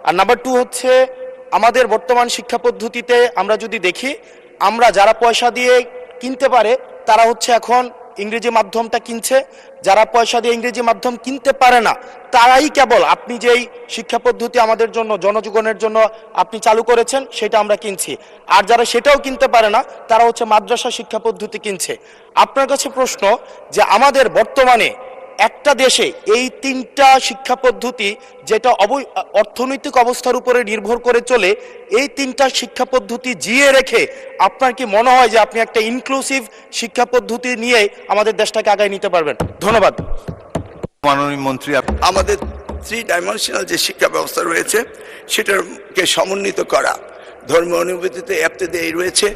আর number 2 হচ্ছে আমাদের বর্তমান শিক্ষা পদ্ধতিতে আমরা যদি দেখি, আমরা যারা পয়সা দিয়ে কিনতে পারে তারা হচ্ছে এখন ইংরেজি মাধ্যমটা কিনছে, যারা পয়সা দিয়ে ইংরেজি মাধ্যম কিনতে পারে না তারাই কেবল আপনি যেই শিক্ষা পদ্ধতি আমাদের জন্য জনজীবনের জন্য আপনি চালু করেছেন সেটা আমরা কিনছি। আর যারা সেটাও কিনতে পারে না তারা হচ্ছে মাদ্রাসা শিক্ষা পদ্ধতি কিনছে। আপনার কাছে প্রশ্ন যে আমাদের বর্তমানে একটা দেশে এই 3টা শিক্ষা পদ্ধতি যেটা অর্থনৈতিক অবস্থার উপরে নির্ভর করে চলে, এই 3টা শিক্ষা পদ্ধতি জিয়ে রেখে আপনার কি মনে হয় যে আপনি একটা ইনক্লুসিভ শিক্ষা পদ্ধতি নিয়ে আমাদের দেশটাকে আগায় নিতে পারবেন? ধন্যবাদ। মাননীয় মন্ত্রী, আমাদের 3 ডাইমেনশনাল যে শিক্ষা ব্যবস্থা রয়েছে সেটাকে সমন্বিত করা, ধর্মীয় অনুভূতিতে ইবতেদায়ী রয়েছে,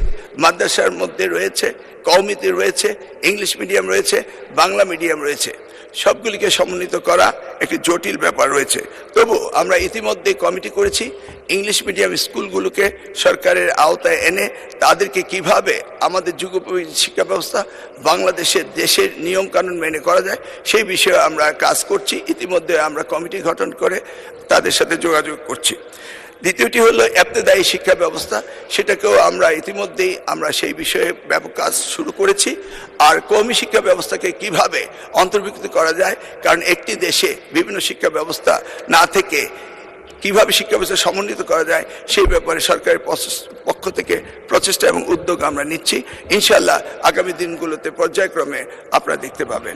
মাদ্রাসার মধ্যে রয়েছে, কওমিতে রয়েছে, ইংলিশ মিডিয়াম রয়েছে, বাংলা মিডিয়াম রয়েছে, সবগুলিকে সমন্বিত করা একটি জটিল ব্যাপার রয়েছে। তবু আমরা ইতিমধ্যে কমিটি করেছি ইংলিশ মিডিয়াম স্কুলগুলোকে সরকারের আওতায় এনে তাদেরকে কিভাবে আমাদের যুগোপযোগী শিক্ষা ব্যবস্থা বাংলাদেশের দেশের নিয়মকানুন মেনে করা যায় সেই বিষয়ে আমরা কাজ করছি। ইতিমধ্যে আমরা কমিটি গঠন করে তাদের সাথে যোগাযোগ করছি। দ্বিতীয়টি হলো ইবতেদায়ী শিক্ষা ব্যবস্থা, সেটাকেও আমরা ইতিমধ্যেই আমরা সেই বিষয়ে ব্যাপক কাজ শুরু করেছি। আর কওমি শিক্ষা ব্যবস্থাকে কিভাবে অন্তর্ভুক্ত করা যায়, কারণ একটি দেশে বিভিন্ন শিক্ষা ব্যবস্থা না থেকে কিভাবে শিক্ষা ব্যবস্থা সমন্বিত করা যায় সেই ব্যাপারে সরকারের পক্ষ থেকে প্রচেষ্টা এবং উদ্যোগ আমরা নিচ্ছি। ইনশাআল্লাহ আগামী দিনগুলোতে পর্যায়ক্রমে আপনারা দেখতে পাবেন।